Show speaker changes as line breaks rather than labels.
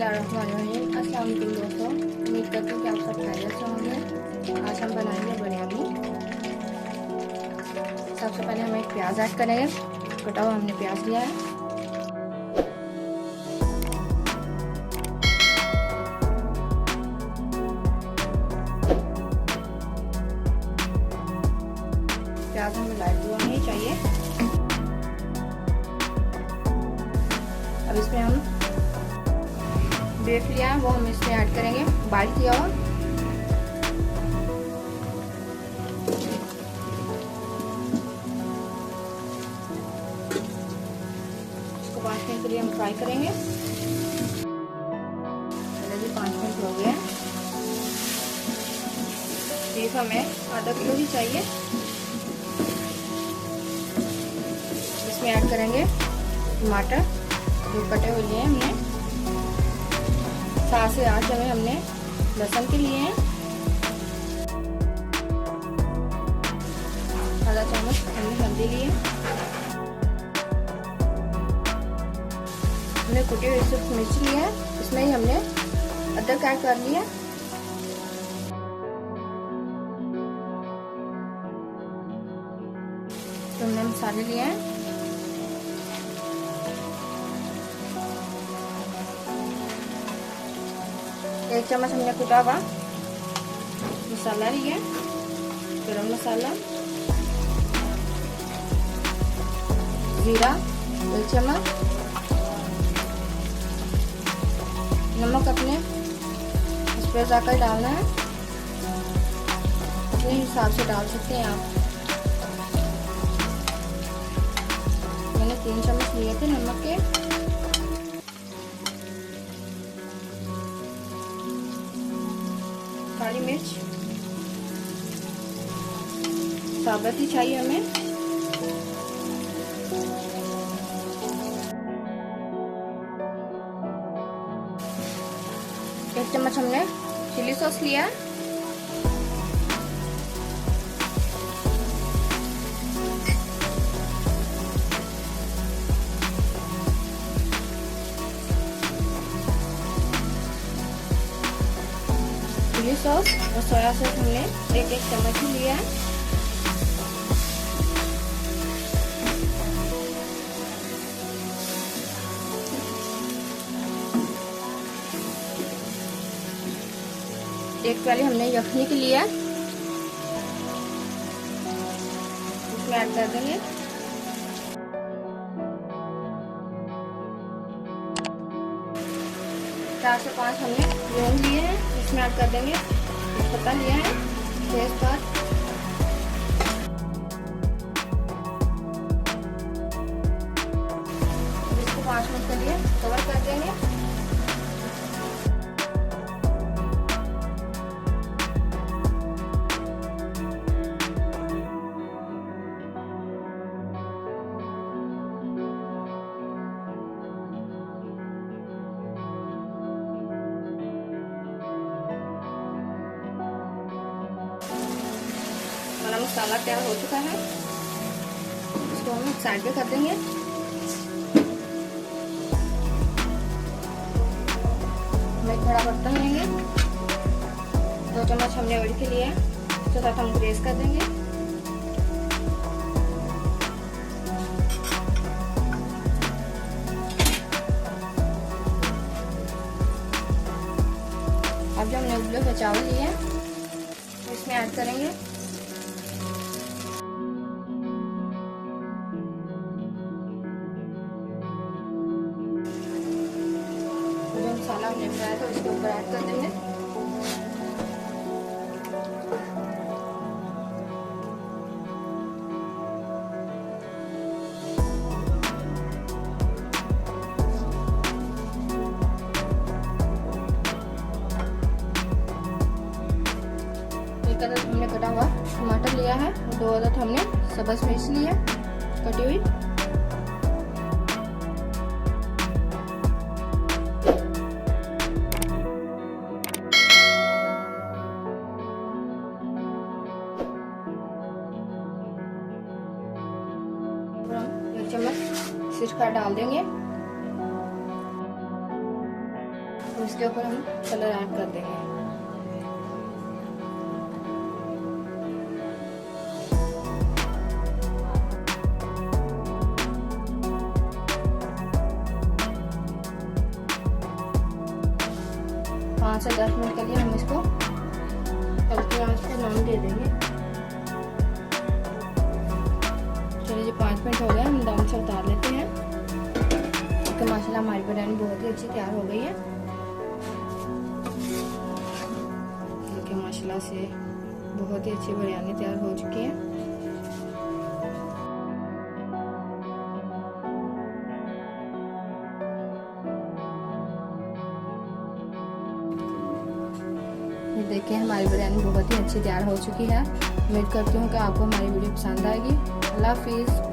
बिस्मिल्लाहिर्रहमानिर्रहीम। अस्सलाम वालेकुम दोस्तों, उम्मीद करती हूँ कि आप सब खैरियत से होंगे। आज हम बनाएंगे बिरयानी। सबसे पहले हम एक प्याज ऐड करेंगे। कटा हुआ हमने प्याज लिया है। प्याज हमें लाइट ब्राउन ही चाहिए। अब इसमें हम बीफ लिया है, वो हम इसमें ऐड करेंगे, बॉइल किया हुआ। इसको 5 मिनट के लिए हम फ्राई करेंगे। पहले 5 मिनट हो गए। बीफ हमें आधा किलो ही चाहिए। इसमें ऐड करेंगे टमाटर जो कटे हुए लिए हमने। 7 से 8 जमे हमने लहसुन के लिए हैं। आधा चम्मच हमने हल्दी लिए। हमने कुटी हुई सिर्फ मिर्च लिया है। इसमें ही हमने अदरक ऐड कर लिया। तो हमने मसाले लिए हैं। एक चम्मच हमने कुटा हुआ मसाला लिया, गरम मसाला, जीरा 1 चम्मच, नमक अपने इस पर जाकर डालना है, अपने हिसाब से डाल सकते हैं आप। मैंने 3 चम्मच लिए थे नमक के। काली मिर्च साबुत ही चाहिए हमें। एक चम्मच हमने चिली सॉस लिया। चिली सॉस और सोया सॉस हमने 1-1 चम्मच ही लिया है। एक प्याली हमने यखनी के लिए इसमें ऐड कर देंगे। चार से 5 हमने लौंग लिए हैं, इसमें ऐड कर देंगे। पत्ता लिया है, तेजपात, इसको 5 मिनट के लिए कवर कर देंगे। हमारा मसाला तैयार हो चुका है। इसको हम साइड पे कर देंगे। हम एक बड़ा बर्तन लेंगे, 2 चम्मच हमने ऑयल के लिए, इसके साथ हम ग्रेस कर देंगे। अब जो हमने उबले हुए चावल लिए हैं इसमें ऐड करेंगे। जो मसाला हमने बनाया था उसके ऊपर ऐड कर देंगे। एक अदद हमने कटा हुआ टमाटर लिया है, 2 अदद हमने सब्ज़ मिर्च ली है कटी हुई। हम 1 चम्मच सिरका डाल देंगे। तो इसके ऊपर हम कलर ऐड कर देंगे। पाँच से 10 मिनट के लिए हम इसको हल्की आंच पर नम दे देंगे। चलिए जी 5 मिनट हो गए, हम दम से उतार लेते हैं। तो माशाल्लाह हमारी बिरयानी बहुत ही अच्छी तैयार हो गई है। देखिए माशाल्लाह से बहुत ही अच्छी बिरयानी तैयार हो चुकी है। ये देखिए हमारी बिरयानी बहुत ही अच्छी तैयार हो चुकी है। उम्मीद करती हूँ कि आपको हमारी वीडियो पसंद आएगी। अल्लाह हाफिज़।